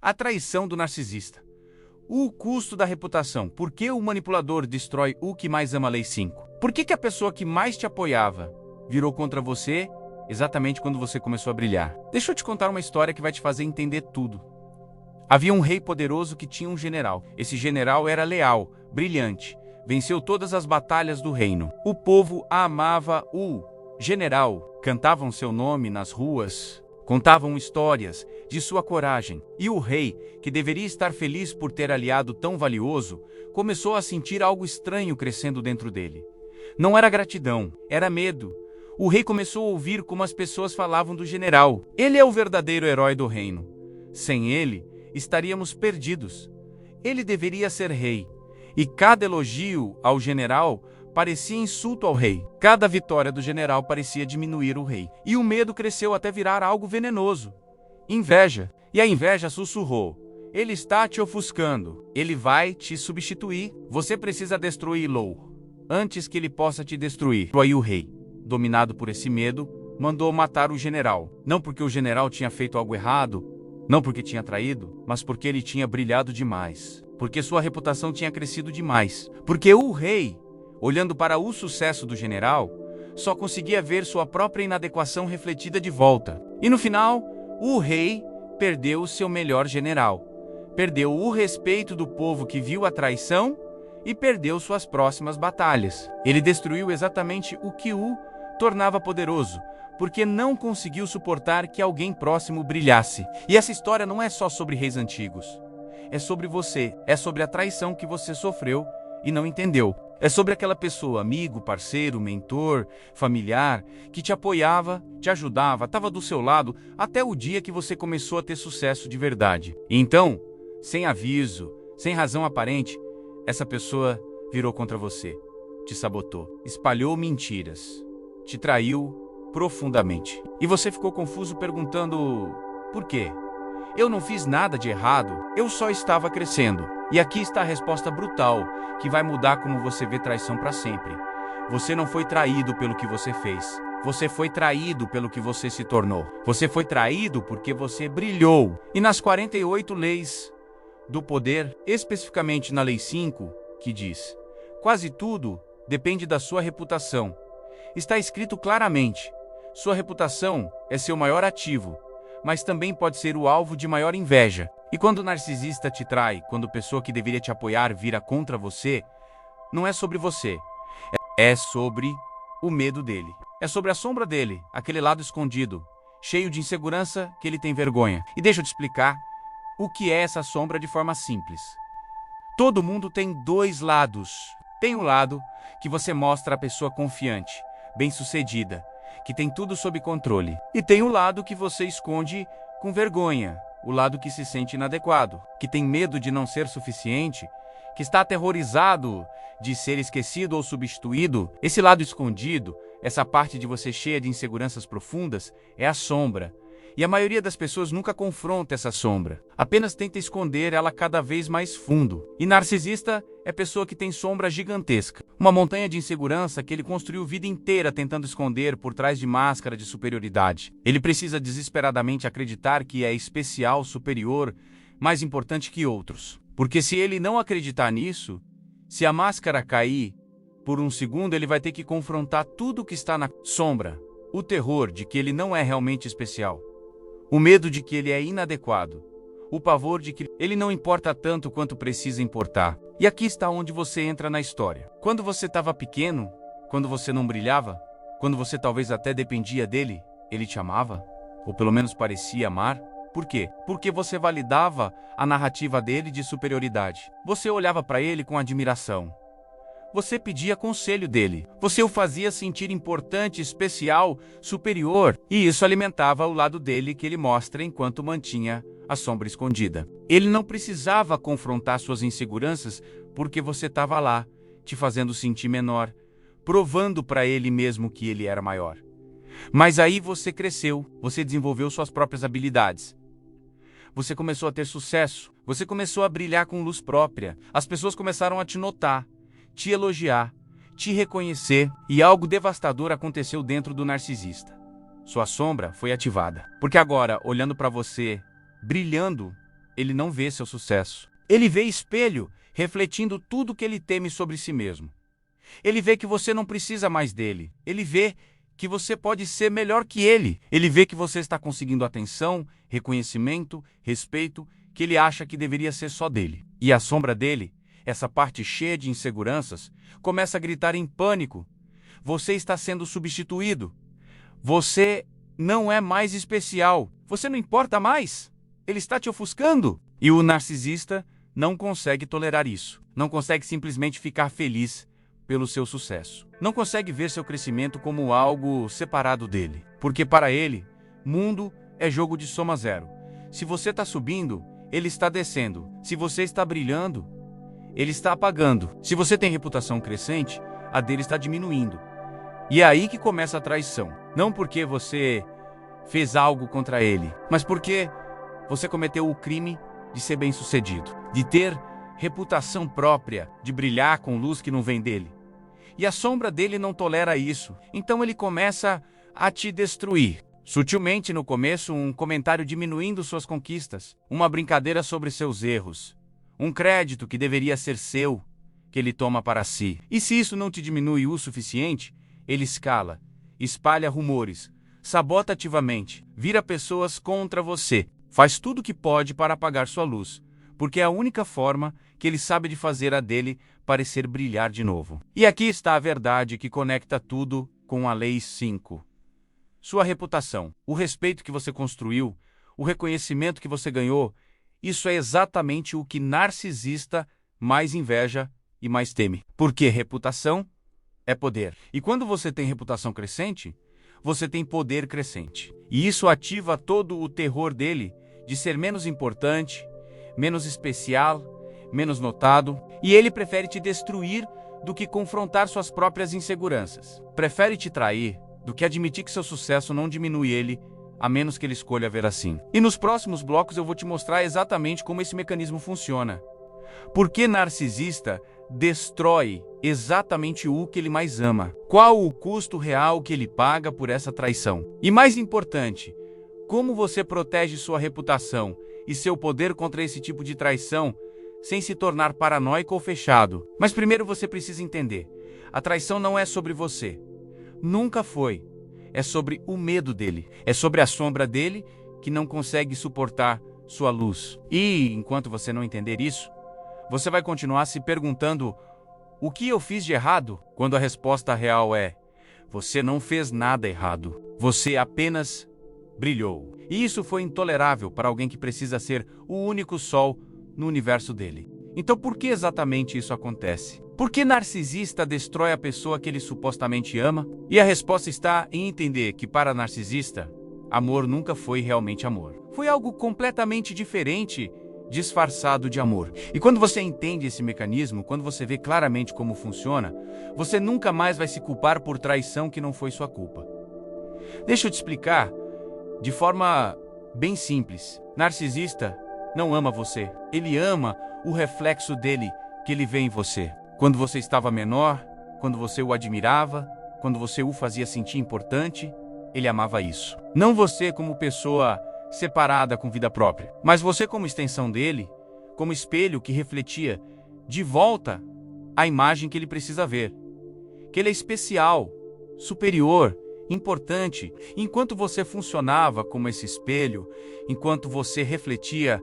A traição do narcisista. O custo da reputação. Por que o manipulador destrói o que mais ama? Lei 5. Por que a pessoa que mais te apoiava virou contra você exatamente quando você começou a brilhar? Deixa eu te contar uma história que vai te fazer entender tudo. Havia um rei poderoso que tinha um general. Esse general era leal, brilhante, venceu todas as batalhas do reino. O povo amava o general, cantavam seu nome nas ruas, contavam histórias de sua coragem. E o rei, que deveria estar feliz por ter aliado tão valioso, começou a sentir algo estranho crescendo dentro dele. Não era gratidão, era medo. O rei começou a ouvir como as pessoas falavam do general. Ele é o verdadeiro herói do reino. Sem ele, estaríamos perdidos. Ele deveria ser rei. E cada elogio ao general parecia insulto ao rei. Cada vitória do general parecia diminuir o rei. E o medo cresceu até virar algo venenoso. Inveja. E a inveja sussurrou: ele está te ofuscando. Ele vai te substituir. Você precisa destruí-lo antes que ele possa te destruir. Aí o rei, dominado por esse medo, mandou matar o general. Não porque o general tinha feito algo errado, não porque tinha traído, mas porque ele tinha brilhado demais. Porque sua reputação tinha crescido demais. Porque o rei, olhando para o sucesso do general, só conseguia ver sua própria inadequação refletida de volta. E no final, o rei perdeu seu melhor general. Perdeu o respeito do povo que viu a traição e perdeu suas próximas batalhas. Ele destruiu exatamente o que o tornava poderoso, porque não conseguiu suportar que alguém próximo brilhasse. E essa história não é só sobre reis antigos. É sobre você, é sobre a traição que você sofreu e não entendeu. É sobre aquela pessoa, amigo, parceiro, mentor, familiar, que te apoiava, te ajudava, estava do seu lado, até o dia que você começou a ter sucesso de verdade. E então, sem aviso, sem razão aparente, essa pessoa virou contra você, te sabotou, espalhou mentiras, te traiu profundamente. E você ficou confuso perguntando: por quê? Eu não fiz nada de errado, eu só estava crescendo. E aqui está a resposta brutal, que vai mudar como você vê traição para sempre. Você não foi traído pelo que você fez. Você foi traído pelo que você se tornou. Você foi traído porque você brilhou. E nas 48 leis do poder, especificamente na Lei 5, que diz: quase tudo depende da sua reputação. Está escrito claramente: sua reputação é seu maior ativo, mas também pode ser o alvo de maior inveja. E quando o narcisista te trai, quando a pessoa que deveria te apoiar vira contra você, não é sobre você, é sobre o medo dele. É sobre a sombra dele, aquele lado escondido, cheio de insegurança que ele tem vergonha. E deixa eu te explicar o que é essa sombra de forma simples. Todo mundo tem dois lados. Tem um lado que você mostra a pessoa confiante, bem-sucedida, que tem tudo sob controle. E tem o lado que você esconde com vergonha, o lado que se sente inadequado, que tem medo de não ser suficiente, que está aterrorizado de ser esquecido ou substituído. Esse lado escondido, essa parte de você cheia de inseguranças profundas, é a sombra. E a maioria das pessoas nunca confronta essa sombra, apenas tenta esconder ela cada vez mais fundo. E narcisista é pessoa que tem sombra gigantesca, uma montanha de insegurança que ele construiu a vida inteira tentando esconder por trás de máscara de superioridade. Ele precisa desesperadamente acreditar que é especial, superior, mais importante que outros. Porque se ele não acreditar nisso, se a máscara cair, por um segundo ele vai ter que confrontar tudo que está na sombra. O terror de que ele não é realmente especial. O medo de que ele é inadequado. O pavor de que ele não importa tanto quanto precisa importar. E aqui está onde você entra na história. Quando você estava pequeno, quando você não brilhava, quando você talvez até dependia dele, ele te amava? Ou pelo menos parecia amar? Por quê? Porque você validava a narrativa dele de superioridade. Você olhava para ele com admiração. Você pedia conselho dele. Você o fazia sentir importante, especial, superior. E isso alimentava o lado dele que ele mostra enquanto mantinha a sombra escondida. Ele não precisava confrontar suas inseguranças porque você estava lá, te fazendo sentir menor, provando para ele mesmo que ele era maior. Mas aí você cresceu, você desenvolveu suas próprias habilidades. Você começou a ter sucesso, você começou a brilhar com luz própria. As pessoas começaram a te notar, te elogiar, te reconhecer, e algo devastador aconteceu dentro do narcisista. Sua sombra foi ativada. Porque agora, olhando para você, brilhando, ele não vê seu sucesso. Ele vê espelho, refletindo tudo que ele teme sobre si mesmo. Ele vê que você não precisa mais dele. Ele vê que você pode ser melhor que ele. Ele vê que você está conseguindo atenção, reconhecimento, respeito, que ele acha que deveria ser só dele. E a sombra dele, essa parte cheia de inseguranças, começa a gritar em pânico. Você está sendo substituído. Você não é mais especial. Você não importa mais. Ele está te ofuscando. E o narcisista não consegue tolerar isso. Não consegue simplesmente ficar feliz pelo seu sucesso. Não consegue ver seu crescimento como algo separado dele. Porque para ele, mundo é jogo de soma zero. Se você está subindo, ele está descendo. Se você está brilhando, ele está apagando. Se você tem reputação crescente, a dele está diminuindo. E é aí que começa a traição. Não porque você fez algo contra ele, mas porque você cometeu o crime de ser bem-sucedido, de ter reputação própria, de brilhar com luz que não vem dele. E a sombra dele não tolera isso, então ele começa a te destruir. Sutilmente no começo, um comentário diminuindo suas conquistas, uma brincadeira sobre seus erros, um crédito que deveria ser seu, que ele toma para si. E se isso não te diminui o suficiente, ele escala, espalha rumores, sabota ativamente, vira pessoas contra você, faz tudo o que pode para apagar sua luz, porque é a única forma que ele sabe de fazer a dele parecer brilhar de novo. E aqui está a verdade que conecta tudo com a Lei 5. Sua reputação, o respeito que você construiu, o reconhecimento que você ganhou, isso é exatamente o que narcisista mais inveja e mais teme. Porque reputação é poder. E quando você tem reputação crescente, você tem poder crescente. E isso ativa todo o terror dele de ser menos importante, menos especial, menos notado. E ele prefere te destruir do que confrontar suas próprias inseguranças. Prefere te trair do que admitir que seu sucesso não diminui ele, a menos que ele escolha ver assim. E nos próximos blocos eu vou te mostrar exatamente como esse mecanismo funciona. Por que narcisista destrói exatamente o que ele mais ama? Qual o custo real que ele paga por essa traição? E mais importante, como você protege sua reputação e seu poder contra esse tipo de traição sem se tornar paranoico ou fechado? Mas primeiro você precisa entender, a traição não é sobre você. Nunca foi. É sobre o medo dele. É sobre a sombra dele que não consegue suportar sua luz. E, enquanto você não entender isso, você vai continuar se perguntando: o que eu fiz de errado? Quando a resposta real é: você não fez nada errado. Você apenas brilhou. E isso foi intolerável para alguém que precisa ser o único sol no universo dele. Então por que exatamente isso acontece? Por que narcisista destrói a pessoa que ele supostamente ama? E a resposta está em entender que para narcisista, amor nunca foi realmente amor. Foi algo completamente diferente, disfarçado de amor. E quando você entende esse mecanismo, quando você vê claramente como funciona, você nunca mais vai se culpar por traição que não foi sua culpa. Deixa eu te explicar de forma bem simples. Narcisista não ama você. Ele ama o reflexo dele que ele vê em você. Quando você estava menor, quando você o admirava, quando você o fazia sentir importante, ele amava isso. Não você como pessoa separada com vida própria, mas você como extensão dele, como espelho que refletia de volta a imagem que ele precisa ver. Que ele é especial, superior, importante. Enquanto você funcionava como esse espelho, enquanto você refletia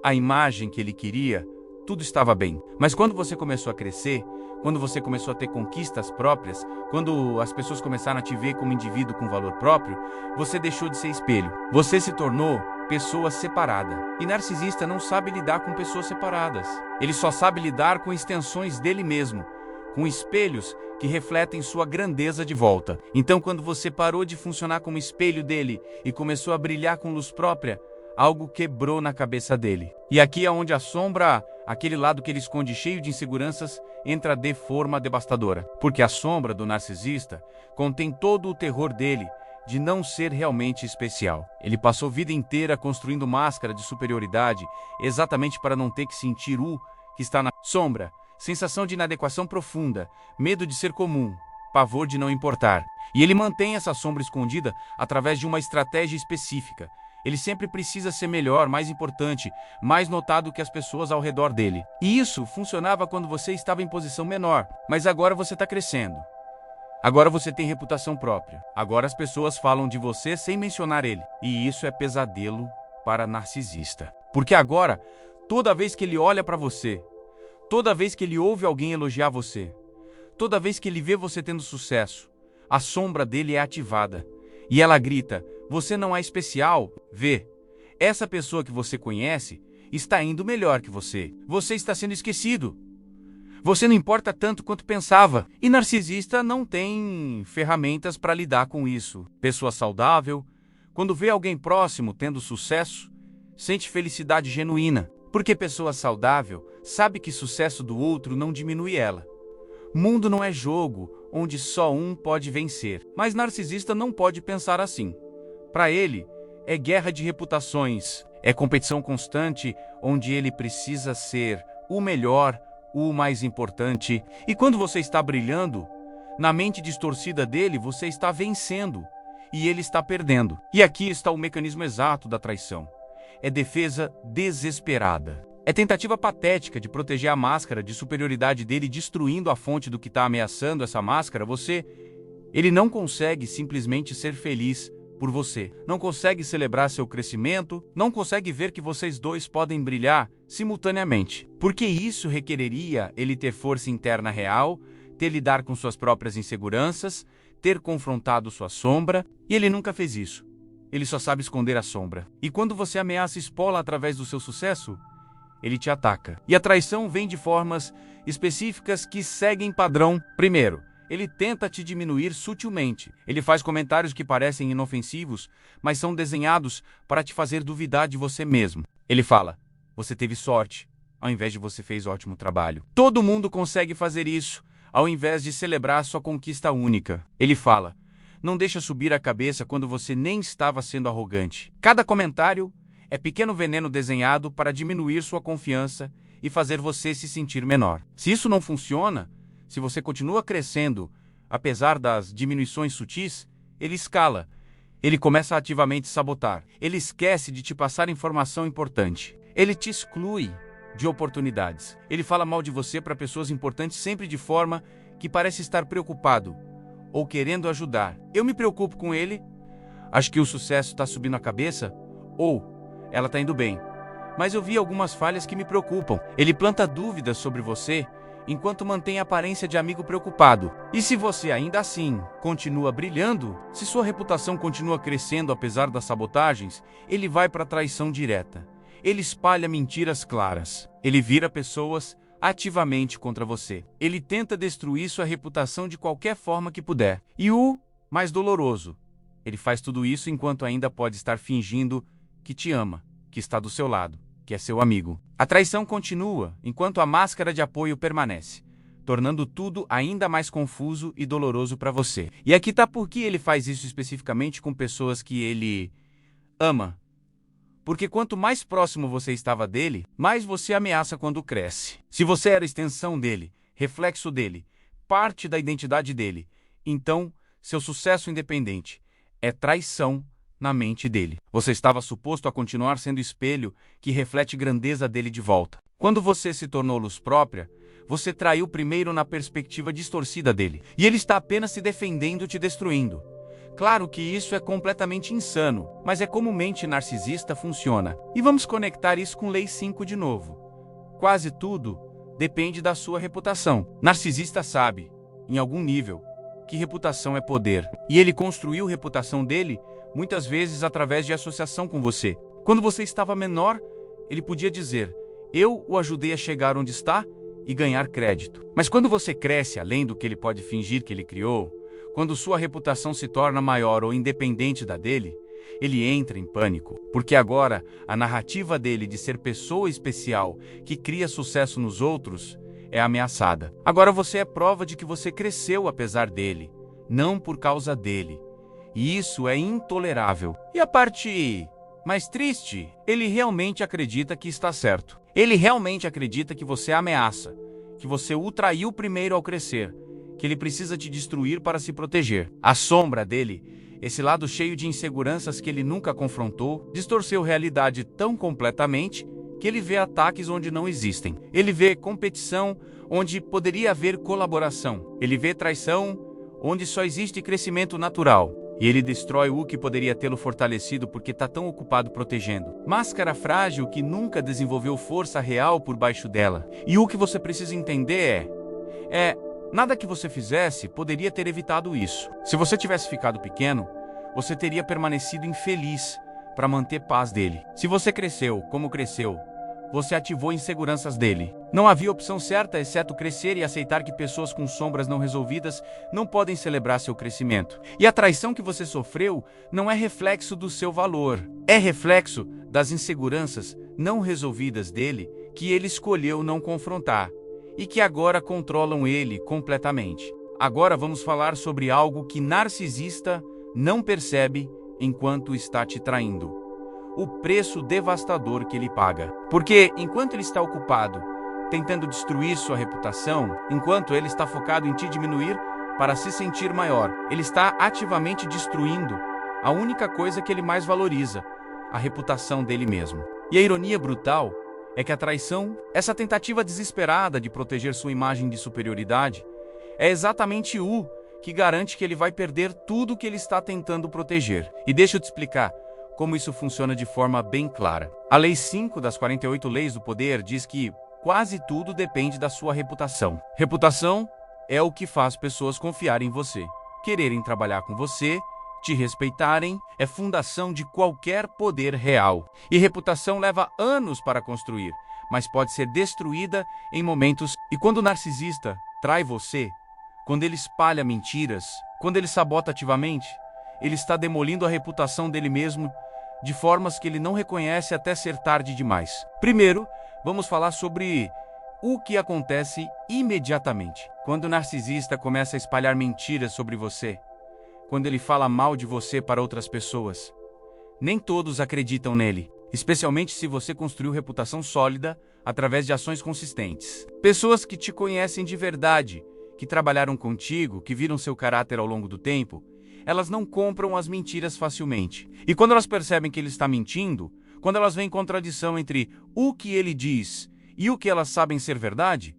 a imagem que ele queria, tudo estava bem. Mas quando você começou a crescer, quando você começou a ter conquistas próprias, quando as pessoas começaram a te ver como indivíduo com valor próprio, você deixou de ser espelho. Você se tornou pessoa separada. E narcisista não sabe lidar com pessoas separadas. Ele só sabe lidar com extensões dele mesmo, com espelhos que refletem sua grandeza de volta. Então, quando você parou de funcionar como espelho dele e começou a brilhar com luz própria, algo quebrou na cabeça dele. E aqui é onde a sombra, aquele lado que ele esconde cheio de inseguranças, entra de forma devastadora. Porque a sombra do narcisista contém todo o terror dele de não ser realmente especial. Ele passou a vida inteira construindo máscara de superioridade exatamente para não ter que sentir o que está na sombra. Sensação de inadequação profunda, medo de ser comum, pavor de não importar. E ele mantém essa sombra escondida através de uma estratégia específica. Ele sempre precisa ser melhor, mais importante, mais notado que as pessoas ao redor dele. E isso funcionava quando você estava em posição menor, mas agora você está crescendo. Agora você tem reputação própria. Agora as pessoas falam de você sem mencionar ele. E isso é pesadelo para narcisista. Porque agora, toda vez que ele olha para você, toda vez que ele ouve alguém elogiar você, toda vez que ele vê você tendo sucesso, a sombra dele é ativada. E ela grita: você não é especial. Vê, essa pessoa que você conhece está indo melhor que você. Você está sendo esquecido. Você não importa tanto quanto pensava. E narcisista não tem ferramentas para lidar com isso. Pessoa saudável, quando vê alguém próximo tendo sucesso, sente felicidade genuína. Porque pessoa saudável sabe que sucesso do outro não diminui ela. Mundo não é jogo onde só um pode vencer. Mas narcisista não pode pensar assim. Para ele, é guerra de reputações, é competição constante onde ele precisa ser o melhor, o mais importante. E quando você está brilhando, na mente distorcida dele você está vencendo e ele está perdendo. E aqui está o mecanismo exato da traição. É defesa desesperada. É tentativa patética de proteger a máscara de superioridade dele, destruindo a fonte do que está ameaçando essa máscara. Ele não consegue simplesmente ser feliz por você. Não consegue celebrar seu crescimento, não consegue ver que vocês dois podem brilhar simultaneamente. Porque isso requereria ele ter força interna real, ter lidar com suas próprias inseguranças, ter confrontado sua sombra, e ele nunca fez isso. Ele só sabe esconder a sombra. E quando você ameaça expô-la através do seu sucesso, ele te ataca. E a traição vem de formas específicas que seguem padrão. Primeiro, ele tenta te diminuir sutilmente. Ele faz comentários que parecem inofensivos, mas são desenhados para te fazer duvidar de você mesmo. Ele fala: você teve sorte, ao invés de você fez ótimo trabalho. Todo mundo consegue fazer isso, ao invés de celebrar sua conquista única. Ele fala: não deixa subir a cabeça quando você nem estava sendo arrogante. Cada comentário é pequeno veneno desenhado para diminuir sua confiança e fazer você se sentir menor. Se isso não funciona, se você continua crescendo, apesar das diminuições sutis, ele escala. Ele começa a ativamente sabotar. Ele esquece de te passar informação importante. Ele te exclui de oportunidades. Ele fala mal de você para pessoas importantes sempre de forma que parece estar preocupado ou querendo ajudar. Eu me preocupo com ele, acho que o sucesso está subindo a cabeça, ou ela está indo bem. Mas eu vi algumas falhas que me preocupam. Ele planta dúvidas sobre você, enquanto mantém a aparência de amigo preocupado. E se você ainda assim continua brilhando, se sua reputação continua crescendo apesar das sabotagens, ele vai para a traição direta. Ele espalha mentiras claras. Ele vira pessoas ativamente contra você. Ele tenta destruir sua reputação de qualquer forma que puder. E o mais doloroso, ele faz tudo isso enquanto ainda pode estar fingindo que te ama, que está do seu lado, que é seu amigo. A traição continua enquanto a máscara de apoio permanece, tornando tudo ainda mais confuso e doloroso para você. E aqui está por que ele faz isso especificamente com pessoas que ele ama. Porque quanto mais próximo você estava dele, mais você ameaça quando cresce. Se você era extensão dele, reflexo dele, parte da identidade dele, então seu sucesso independente é traição na mente dele. Você estava suposto a continuar sendo espelho que reflete grandeza dele de volta. Quando você se tornou luz própria, você traiu primeiro na perspectiva distorcida dele. E ele está apenas se defendendo, te destruindo. Claro que isso é completamente insano, mas é como mente narcisista funciona. E vamos conectar isso com Lei 5 de novo. Quase tudo depende da sua reputação. Narcisista sabe, em algum nível, que reputação é poder. E ele construiu a reputação dele muitas vezes através de associação com você. Quando você estava menor, ele podia dizer: eu o ajudei a chegar onde está e ganhar crédito. Mas quando você cresce além do que ele pode fingir que ele criou, quando sua reputação se torna maior ou independente da dele, ele entra em pânico, porque agora a narrativa dele de ser pessoa especial que cria sucesso nos outros é ameaçada. Agora você é prova de que você cresceu apesar dele, não por causa dele. E isso é intolerável. E a parte mais triste, ele realmente acredita que está certo. Ele realmente acredita que você é ameaça, que você o traiu primeiro ao crescer, que ele precisa te destruir para se proteger. A sombra dele esse lado cheio de inseguranças que ele nunca confrontou, distorceu a realidade tão completamente que ele vê ataques onde não existem. Ele vê competição onde poderia haver colaboração. Ele vê traição onde só existe crescimento natural. E ele destrói o que poderia tê-lo fortalecido porque está tão ocupado protegendo. Máscara frágil que nunca desenvolveu força real por baixo dela. E o que você precisa entender nada que você fizesse poderia ter evitado isso. Se você tivesse ficado pequeno, você teria permanecido infeliz para manter paz dele. Se você cresceu como cresceu, você ativou inseguranças dele. Não havia opção certa exceto crescer e aceitar que pessoas com sombras não resolvidas não podem celebrar seu crescimento. E a traição que você sofreu não é reflexo do seu valor. É reflexo das inseguranças não resolvidas dele que ele escolheu não confrontar e que agora controlam ele completamente. Agora vamos falar sobre algo que narcisista não percebe enquanto está te traindo. O preço devastador que ele paga. Porque enquanto ele está ocupado tentando destruir sua reputação, enquanto ele está focado em te diminuir para se sentir maior, ele está ativamente destruindo a única coisa que ele mais valoriza, a reputação dele mesmo. E a ironia brutal é que a traição, essa tentativa desesperada de proteger sua imagem de superioridade, é exatamente o que garante que ele vai perder tudo que ele está tentando proteger. E deixa eu te explicar como isso funciona de forma bem clara. A Lei 5 das 48 Leis do Poder diz que quase tudo depende da sua reputação. Reputação é o que faz pessoas confiarem em você, quererem trabalhar com você, te respeitarem, é fundação de qualquer poder real. E reputação leva anos para construir, mas pode ser destruída em momentos. E quando o narcisista trai você, quando ele espalha mentiras, quando ele sabota ativamente, ele está demolindo a reputação dele mesmo de formas que ele não reconhece até ser tarde demais. Primeiro, vamos falar sobre o que acontece imediatamente. Quando o narcisista começa a espalhar mentiras sobre você, quando ele fala mal de você para outras pessoas, nem todos acreditam nele, especialmente se você construiu reputação sólida através de ações consistentes. Pessoas que te conhecem de verdade, que trabalharam contigo, que viram seu caráter ao longo do tempo, elas não compram as mentiras facilmente. E quando elas percebem que ele está mentindo, quando elas veem contradição entre o que ele diz e o que elas sabem ser verdade,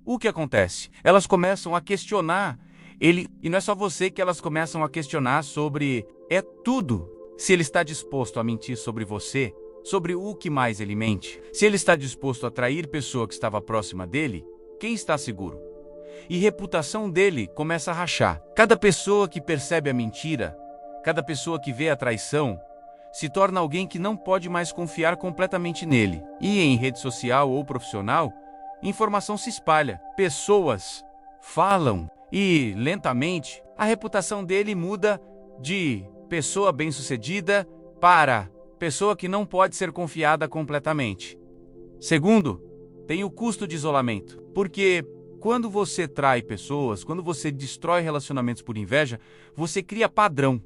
o que acontece? Elas começam a questionar ele, e não é só você que elas começam a questionar sobre tudo. Se ele está disposto a mentir sobre você, sobre o que mais ele mente, se ele está disposto a trair pessoa que estava próxima dele, quem está seguro? E reputação dele começa a rachar. Cada pessoa que percebe a mentira, cada pessoa que vê a traição, se torna alguém que não pode mais confiar completamente nele. E em rede social ou profissional, informação se espalha, pessoas falam e, lentamente, a reputação dele muda de pessoa bem-sucedida para pessoa que não pode ser confiada completamente. Segundo, tem o custo de isolamento, porque quando você trai pessoas, quando você destrói relacionamentos por inveja, você cria padrão.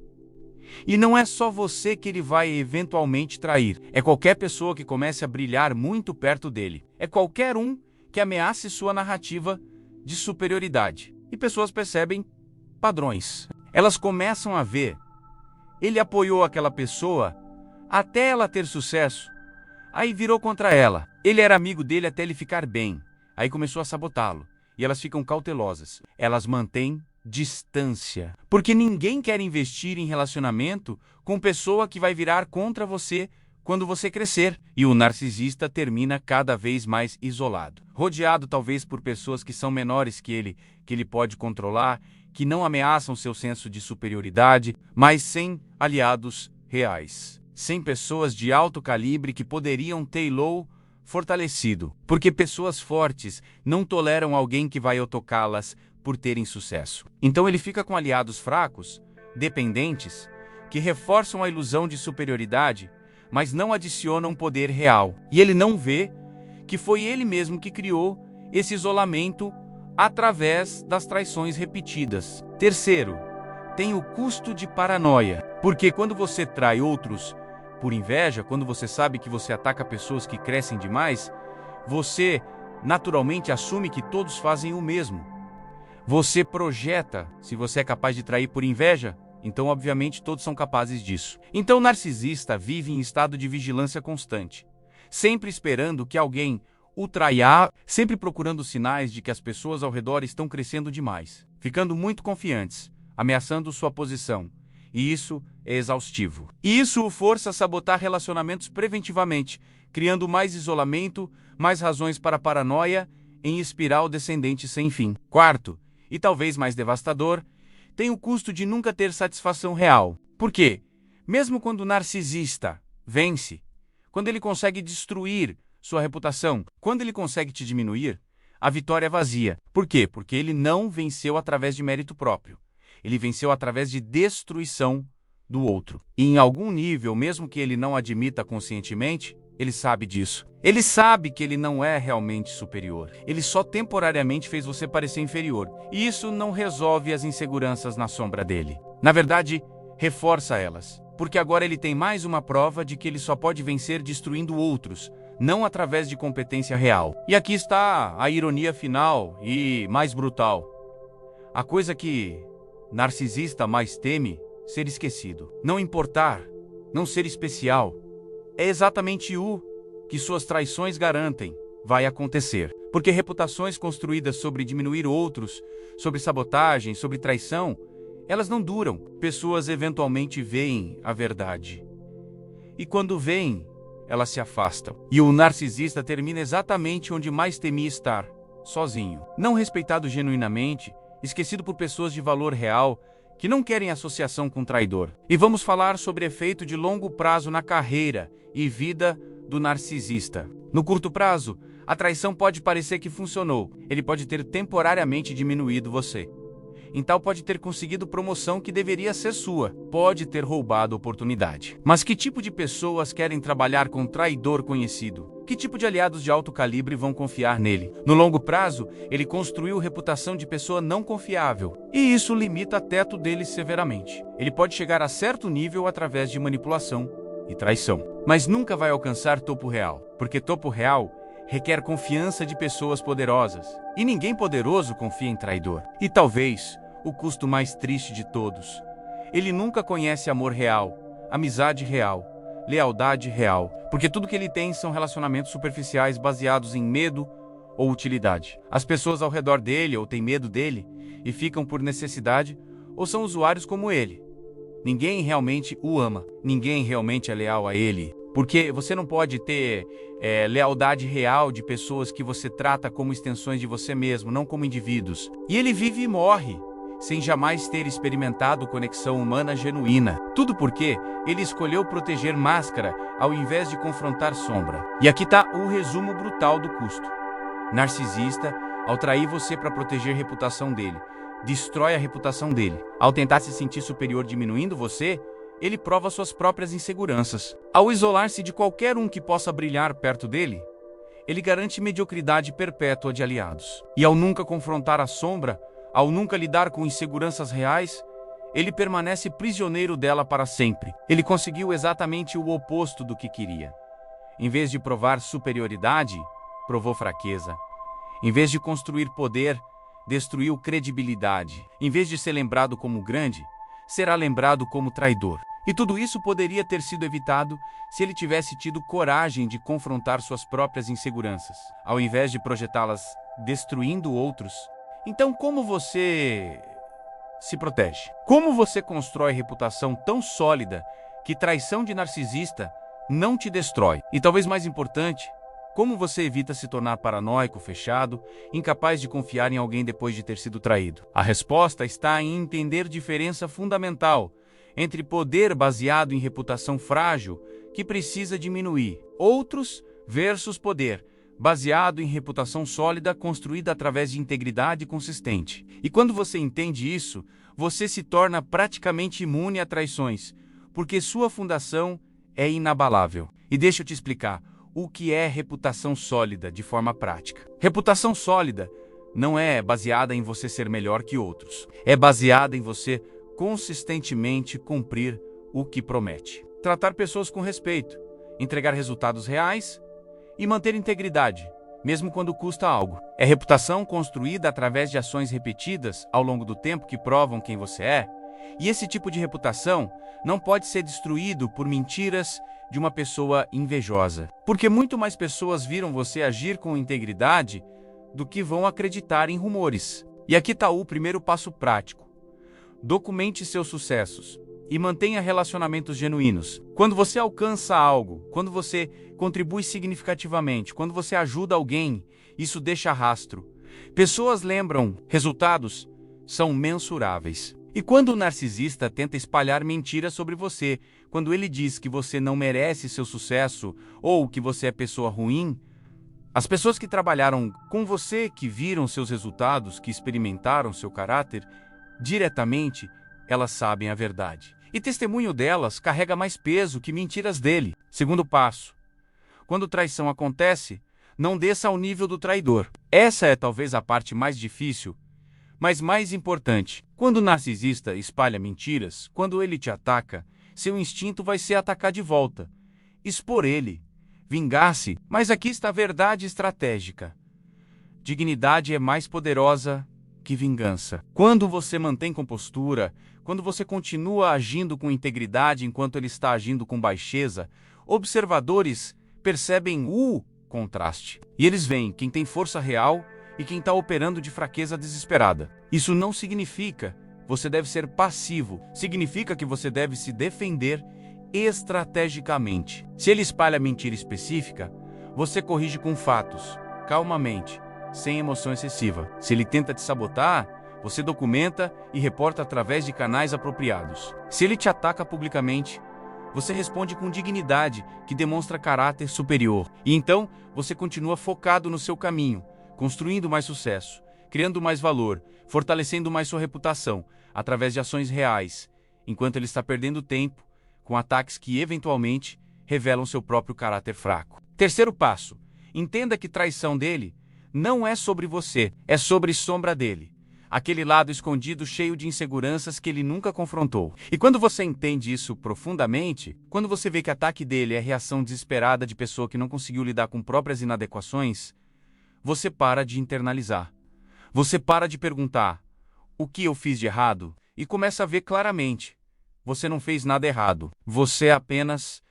E não é só você que ele vai eventualmente trair. É qualquer pessoa que comece a brilhar muito perto dele. É qualquer um que ameace sua narrativa de superioridade. E pessoas percebem padrões. Elas começam a ver. Ele apoiou aquela pessoa até ela ter sucesso. Aí virou contra ela. Ele era amigo dele até ele ficar bem. Aí começou a sabotá-lo. E elas ficam cautelosas. Elas mantêm distância. Porque ninguém quer investir em relacionamento com pessoa que vai virar contra você quando você crescer. E o narcisista termina cada vez mais isolado. Rodeado talvez por pessoas que são menores que ele pode controlar, que não ameaçam seu senso de superioridade, mas sem aliados reais. Sem pessoas de alto calibre que poderiam tê-lo fortalecido, porque pessoas fortes não toleram alguém que vai tocá-las por terem sucesso. Então ele fica com aliados fracos, dependentes, que reforçam a ilusão de superioridade, mas não adicionam poder real. E ele não vê que foi ele mesmo que criou esse isolamento através das traições repetidas. Terceiro, tem o custo de paranoia, porque quando você trai outros por inveja, quando você sabe que você ataca pessoas que crescem demais, você naturalmente assume que todos fazem o mesmo. Você projeta, se você é capaz de trair por inveja, Então, obviamente, todos são capazes disso. Então, o narcisista vive em estado de vigilância constante, sempre esperando que alguém o traia, sempre procurando sinais de que as pessoas ao redor estão crescendo demais, ficando muito confiantes, ameaçando sua posição. E isso é exaustivo. E isso o força a sabotar relacionamentos preventivamente, criando mais isolamento, mais razões para paranoia, em espiral descendente sem fim. Quarto, e talvez mais devastador, tem o custo de nunca ter satisfação real. Por quê? Mesmo quando o narcisista vence, quando ele consegue destruir sua reputação, quando ele consegue te diminuir, a vitória é vazia. Por quê? Porque ele não venceu através de mérito próprio. Ele venceu através de destruição do outro. E em algum nível, mesmo que ele não admita conscientemente, ele sabe disso. Ele sabe que ele não é realmente superior. Ele só temporariamente fez você parecer inferior. E isso não resolve as inseguranças na sombra dele. Na verdade, reforça elas. Porque agora ele tem mais uma prova de que ele só pode vencer destruindo outros, não através de competência real. E aqui está a ironia final e mais brutal. A coisa que narcisista mais teme ser esquecido. Não importar, não ser especial. É exatamente o que suas traições garantem vai acontecer. Porque reputações construídas sobre diminuir outros, sobre sabotagem, sobre traição, elas não duram. Pessoas eventualmente veem a verdade. E quando veem, elas se afastam. E o narcisista termina exatamente onde mais temia estar, sozinho. Não respeitado genuinamente, esquecido por pessoas de valor real, que não querem associação com traidor. E vamos falar sobre efeito de longo prazo na carreira e vida do narcisista. No curto prazo, a traição pode parecer que funcionou. Ele pode ter temporariamente diminuído você. Então pode ter conseguido promoção que deveria ser sua. Pode ter roubado oportunidade. Mas que tipo de pessoas querem trabalhar com um traidor conhecido? Que tipo de aliados de alto calibre vão confiar nele? No longo prazo, ele construiu reputação de pessoa não confiável. E isso limita o teto dele severamente. Ele pode chegar a certo nível através de manipulação e traição. Mas nunca vai alcançar topo real. Porque topo real requer confiança de pessoas poderosas. E ninguém poderoso confia em traidor. E talvez o custo mais triste de todos. Ele nunca conhece amor real, amizade real, lealdade real. Porque tudo que ele tem são relacionamentos superficiais baseados em medo ou utilidade. As pessoas ao redor dele ou têm medo dele e ficam por necessidade ou são usuários como ele. Ninguém realmente o ama. Ninguém realmente é leal a ele. Porque você não pode ter lealdade real de pessoas que você trata como extensões de você mesmo, não como indivíduos. E ele vive e morre, sem jamais ter experimentado conexão humana genuína. Tudo porque ele escolheu proteger máscara ao invés de confrontar sombra. E aqui está o resumo brutal do custo. Narcisista, ao trair você para proteger a reputação dele, destrói a reputação dele. Ao tentar se sentir superior diminuindo você, ele prova suas próprias inseguranças. Ao isolar-se de qualquer um que possa brilhar perto dele, ele garante mediocridade perpétua de aliados. E ao nunca confrontar a sombra, ao nunca lidar com inseguranças reais, ele permanece prisioneiro dela para sempre. Ele conseguiu exatamente o oposto do que queria. Em vez de provar superioridade, provou fraqueza. Em vez de construir poder, destruiu credibilidade. Em vez de ser lembrado como grande, será lembrado como traidor. E tudo isso poderia ter sido evitado se ele tivesse tido coragem de confrontar suas próprias inseguranças, ao invés de projetá-las destruindo outros. Então, como você se protege? Como você constrói reputação tão sólida que traição de narcisista não te destrói? E talvez mais importante, como você evita se tornar paranoico, fechado, incapaz de confiar em alguém depois de ter sido traído? A resposta está em entender a diferença fundamental entre poder baseado em reputação frágil, que precisa diminuir, outros, versus poder baseado em reputação sólida, construída através de integridade consistente. E quando você entende isso, você se torna praticamente imune a traições, porque sua fundação é inabalável. E deixa eu te explicar o que é reputação sólida de forma prática. Reputação sólida não é baseada em você ser melhor que outros. É baseada em você consistentemente cumprir o que promete. Tratar pessoas com respeito, entregar resultados reais e manter integridade, mesmo quando custa algo. É reputação construída através de ações repetidas ao longo do tempo que provam quem você é E esse tipo de reputação não pode ser destruído por mentiras de uma pessoa invejosa. Porque muito mais pessoas viram você agir com integridade do que vão acreditar em rumores. E aqui está o primeiro passo prático. Documente seus sucessos e mantenha relacionamentos genuínos. Quando você alcança algo, quando você contribui significativamente, quando você ajuda alguém, isso deixa rastro. Pessoas lembram, resultados são mensuráveis. E quando o narcisista tenta espalhar mentiras sobre você, quando ele diz que você não merece seu sucesso ou que você é pessoa ruim, as pessoas que trabalharam com você, que viram seus resultados, que experimentaram seu caráter, diretamente, elas sabem a verdade. E testemunho delas carrega mais peso que mentiras dele. Segundo passo: quando traição acontece, não desça ao nível do traidor. Essa é talvez a parte mais difícil, mas mais importante. Quando o narcisista espalha mentiras, quando ele te ataca, seu instinto vai ser atacar de volta, expor ele, vingar-se. Mas aqui está a verdade estratégica. Dignidade é mais poderosa que vingança. Quando você mantém compostura, quando você continua agindo com integridade enquanto ele está agindo com baixeza, observadores percebem o contraste. E eles veem quem tem força real e quem está operando de fraqueza desesperada. Isso não significa você deve ser passivo. Significa que você deve se defender estrategicamente. Se ele espalha mentira específica, você corrige com fatos, calmamente, sem emoção excessiva. Se ele tenta te sabotar, você documenta e reporta através de canais apropriados. Se ele te ataca publicamente, você responde com dignidade, que demonstra caráter superior. E então, você continua focado no seu caminho, construindo mais sucesso, criando mais valor, fortalecendo mais sua reputação, através de ações reais, enquanto ele está perdendo tempo com ataques que, eventualmente, revelam seu próprio caráter fraco. Terceiro passo: entenda que traição dele não é sobre você, é sobre sombra dele. Aquele lado escondido cheio de inseguranças que ele nunca confrontou. E quando você entende isso profundamente, quando você vê que o ataque dele é a reação desesperada de pessoa que não conseguiu lidar com próprias inadequações, você para de internalizar. Você para de perguntar: o que eu fiz de errado? E começa a ver claramente: você não fez nada errado. Você apenas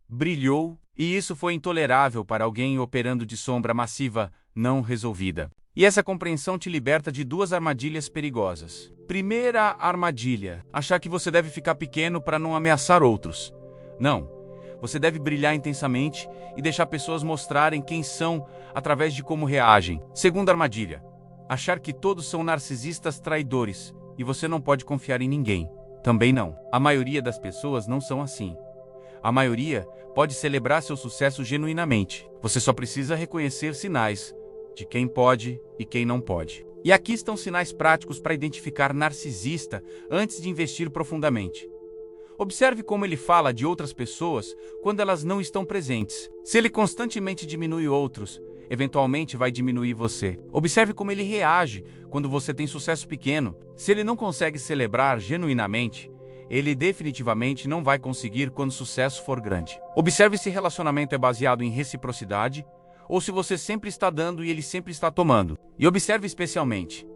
brilhou, e isso foi intolerável para alguém operando de sombra massiva não resolvida. E essa compreensão te liberta de duas armadilhas perigosas. Primeira armadilha: achar que você deve ficar pequeno para não ameaçar outros. Não. Você deve brilhar intensamente e deixar pessoas mostrarem quem são através de como reagem. Segunda armadilha: achar que todos são narcisistas traidores e você não pode confiar em ninguém. Também não. A maioria das pessoas não são assim. A maioria pode celebrar seu sucesso genuinamente. Você só precisa reconhecer sinais de quem pode e quem não pode. E aqui estão sinais práticos para identificar narcisista antes de investir profundamente. Observe como ele fala de outras pessoas quando elas não estão presentes. Se ele constantemente diminui outros, eventualmente vai diminuir você. Observe como ele reage quando você tem sucesso pequeno. Se ele não consegue celebrar genuinamente, ele definitivamente não vai conseguir quando o sucesso for grande. Observe se relacionamento é baseado em reciprocidade ou se você sempre está dando e ele sempre está tomando. E observe especialmente: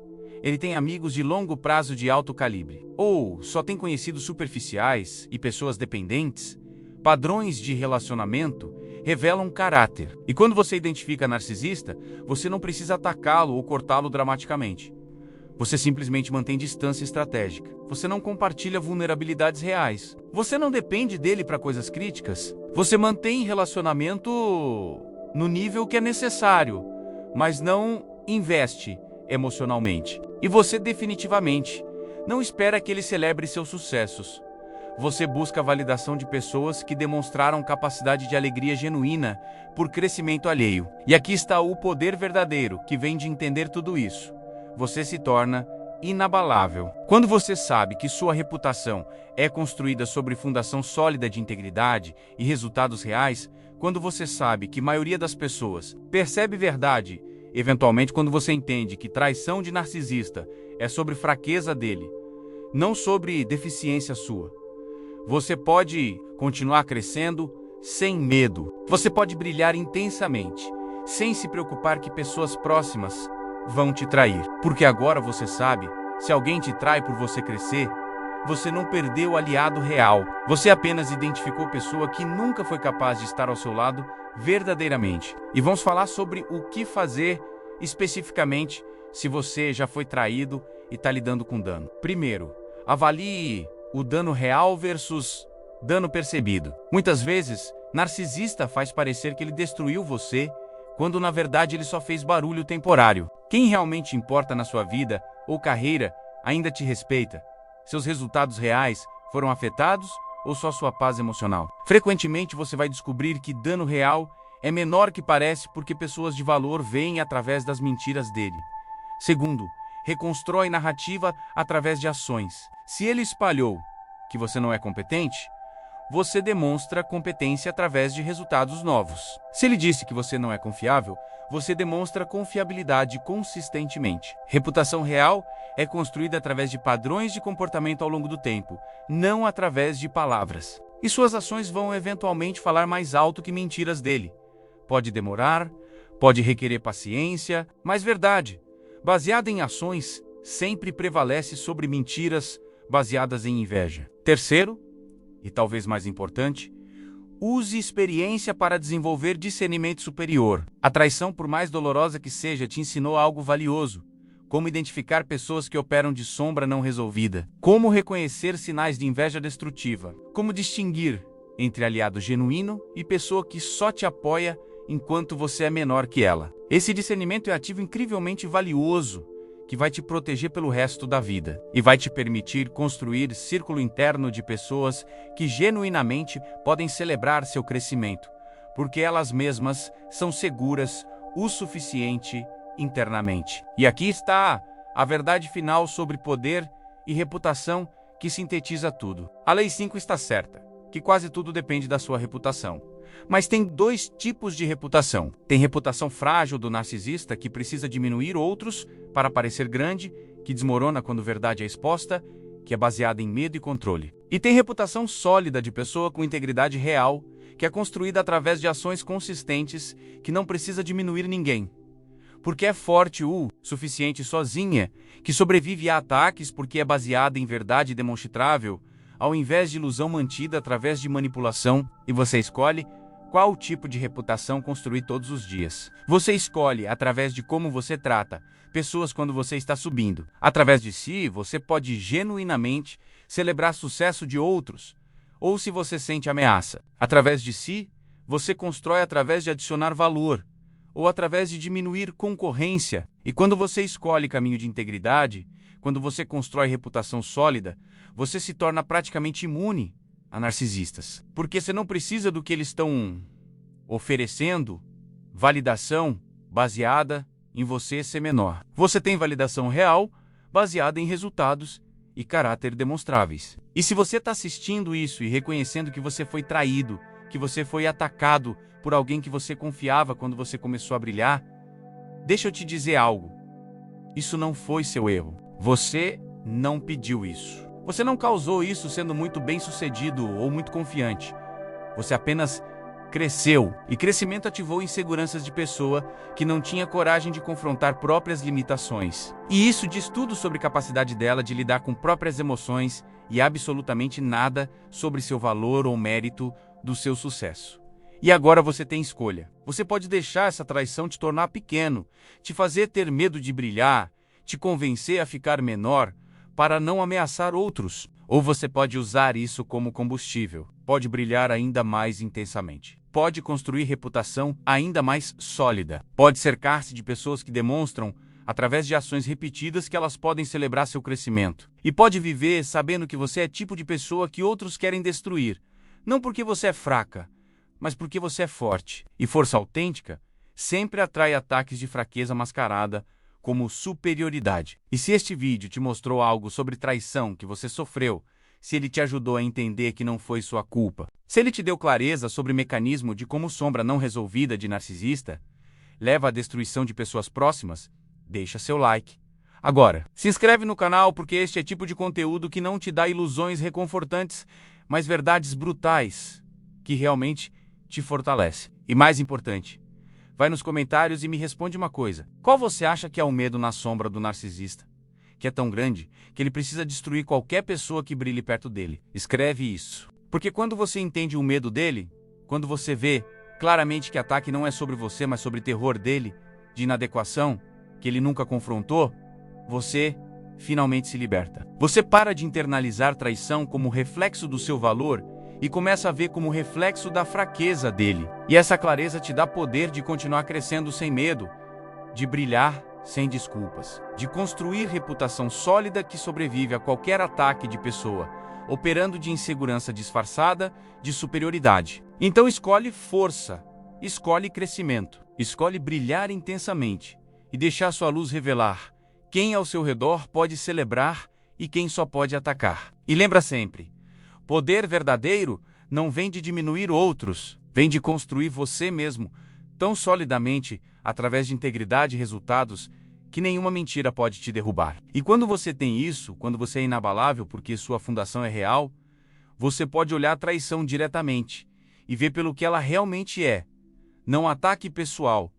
ele tem amigos de longo prazo de alto calibre, ou só tem conhecidos superficiais e pessoas dependentes. Padrões de relacionamento revelam caráter. E quando você identifica narcisista, você não precisa atacá-lo ou cortá-lo dramaticamente. Você simplesmente mantém distância estratégica. Você não compartilha vulnerabilidades reais. Você não depende dele para coisas críticas. Você mantém relacionamento no nível que é necessário, mas não investe emocionalmente. E você definitivamente não espera que ele celebre seus sucessos. Você busca a validação de pessoas que demonstraram capacidade de alegria genuína por crescimento alheio. E aqui está o poder verdadeiro que vem de entender tudo isso. Você se torna inabalável. Quando você sabe que sua reputação é construída sobre fundação sólida de integridade e resultados reais, quando você sabe que a maioria das pessoas percebe verdade, eventualmente quando você entende que traição de narcisista é sobre fraqueza dele, não sobre deficiência sua, você pode continuar crescendo sem medo. Você pode brilhar intensamente, sem se preocupar que pessoas próximas vão te trair. Porque agora você sabe, se alguém te trai por você crescer, você não perdeu o aliado real. Você apenas identificou pessoa que nunca foi capaz de estar ao seu lado verdadeiramente. E vamos falar sobre o que fazer especificamente se você já foi traído e está lidando com dano. Primeiro, avalie o dano real versus dano percebido. Muitas vezes, narcisista faz parecer que ele destruiu você, quando na verdade ele só fez barulho temporário. Quem realmente importa na sua vida ou carreira ainda te respeita? Seus resultados reais foram afetados ou só sua paz emocional? Frequentemente você vai descobrir que dano real é menor que parece porque pessoas de valor veem através das mentiras dele. Segundo, reconstrói narrativa através de ações. Se ele espalhou que você não é competente, você demonstra competência através de resultados novos. Se ele disse que você não é confiável, você demonstra confiabilidade consistentemente. Reputação real é construída através de padrões de comportamento ao longo do tempo, não através de palavras. E suas ações vão eventualmente falar mais alto que mentiras dele. Pode demorar, pode requerer paciência, mas verdade, baseada em ações, sempre prevalece sobre mentiras baseadas em inveja. Terceiro, e talvez mais importante, use experiência para desenvolver discernimento superior. A traição, por mais dolorosa que seja, te ensinou algo valioso. Como identificar pessoas que operam de sombra não resolvida. Como reconhecer sinais de inveja destrutiva. Como distinguir entre aliado genuíno e pessoa que só te apoia enquanto você é menor que ela. Esse discernimento é ativo incrivelmente valioso, que vai te proteger pelo resto da vida e vai te permitir construir círculo interno de pessoas que genuinamente podem celebrar seu crescimento, porque elas mesmas são seguras o suficiente internamente. E aqui está a verdade final sobre poder e reputação que sintetiza tudo. A Lei 5 está certa, que quase tudo depende da sua reputação. Mas tem dois tipos de reputação. Tem reputação frágil do narcisista, que precisa diminuir outros para parecer grande, que desmorona quando verdade é exposta, que é baseada em medo e controle. E tem reputação sólida de pessoa com integridade real, que é construída através de ações consistentes, que não precisa diminuir ninguém. Porque é forte o suficiente sozinha, que sobrevive a ataques porque é baseada em verdade demonstrável, ao invés de ilusão mantida através de manipulação, e você escolhe qual tipo de reputação construir todos os dias. Você escolhe através de como você trata pessoas quando você está subindo. Através de si, você pode genuinamente celebrar sucesso de outros, ou se você sente ameaça. Através de si, você constrói através de adicionar valor, ou através de diminuir concorrência. E quando você escolhe caminho de integridade, quando você constrói reputação sólida, você se torna praticamente imune a narcisistas. Porque você não precisa do que eles estão oferecendo, validação baseada em você ser menor. Você tem validação real baseada em resultados e caráter demonstráveis. E se você está assistindo isso e reconhecendo que você foi traído, que você foi atacado por alguém que você confiava quando você começou a brilhar, deixa eu te dizer algo. Isso não foi seu erro. Você não pediu isso. Você não causou isso sendo muito bem-sucedido ou muito confiante. Você apenas cresceu, e crescimento ativou inseguranças de pessoa que não tinha coragem de confrontar próprias limitações. E isso diz tudo sobre a capacidade dela de lidar com próprias emoções e absolutamente nada sobre seu valor ou mérito do seu sucesso. E agora você tem escolha. Você pode deixar essa traição te tornar pequeno, te fazer ter medo de brilhar, te convencer a ficar menor, para não ameaçar outros. Ou você pode usar isso como combustível. Pode brilhar ainda mais intensamente. Pode construir reputação ainda mais sólida. Pode cercar-se de pessoas que demonstram, através de ações repetidas, que elas podem celebrar seu crescimento. E pode viver sabendo que você é tipo de pessoa que outros querem destruir. Não porque você é fraca, mas porque você é forte. E força autêntica sempre atrai ataques de fraqueza mascarada como superioridade. E se este vídeo te mostrou algo sobre traição que você sofreu, se ele te ajudou a entender que não foi sua culpa, se ele te deu clareza sobre o mecanismo de como sombra não resolvida de narcisista leva à destruição de pessoas próximas, deixa seu like. Agora, se inscreve no canal porque este é tipo de conteúdo que não te dá ilusões reconfortantes, mas verdades brutais, que realmente te fortalece. E mais importante, vai nos comentários e me responde uma coisa. Qual você acha que é o medo na sombra do narcisista? que é tão grande, que ele precisa destruir qualquer pessoa que brilhe perto dele. Escreve isso. Porque quando você entende o medo dele, quando você vê claramente que ataque não é sobre você, mas sobre terror dele, de inadequação, que ele nunca confrontou, você finalmente se liberta. Você para de internalizar traição como reflexo do seu valor e começa a ver como reflexo da fraqueza dele. E essa clareza te dá poder de continuar crescendo sem medo, de brilhar sem desculpas, de construir reputação sólida que sobrevive a qualquer ataque de pessoa, operando de insegurança disfarçada de superioridade. Então escolhe força, escolhe crescimento, escolhe brilhar intensamente e deixar sua luz revelar quem ao seu redor pode celebrar e quem só pode atacar. E lembra sempre, poder verdadeiro não vem de diminuir outros, vem de construir você mesmo tão solidamente através de integridade e resultados que nenhuma mentira pode te derrubar. E quando você tem isso, quando você é inabalável porque sua fundação é real, você pode olhar a traição diretamente e ver pelo que ela realmente é. Não ataque pessoal,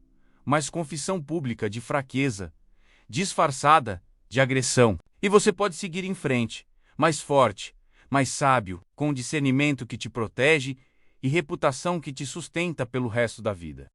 mas confissão pública de fraqueza, disfarçada de agressão. E você pode seguir em frente, mais forte, mais sábio, com discernimento que te protege e reputação que te sustenta pelo resto da vida.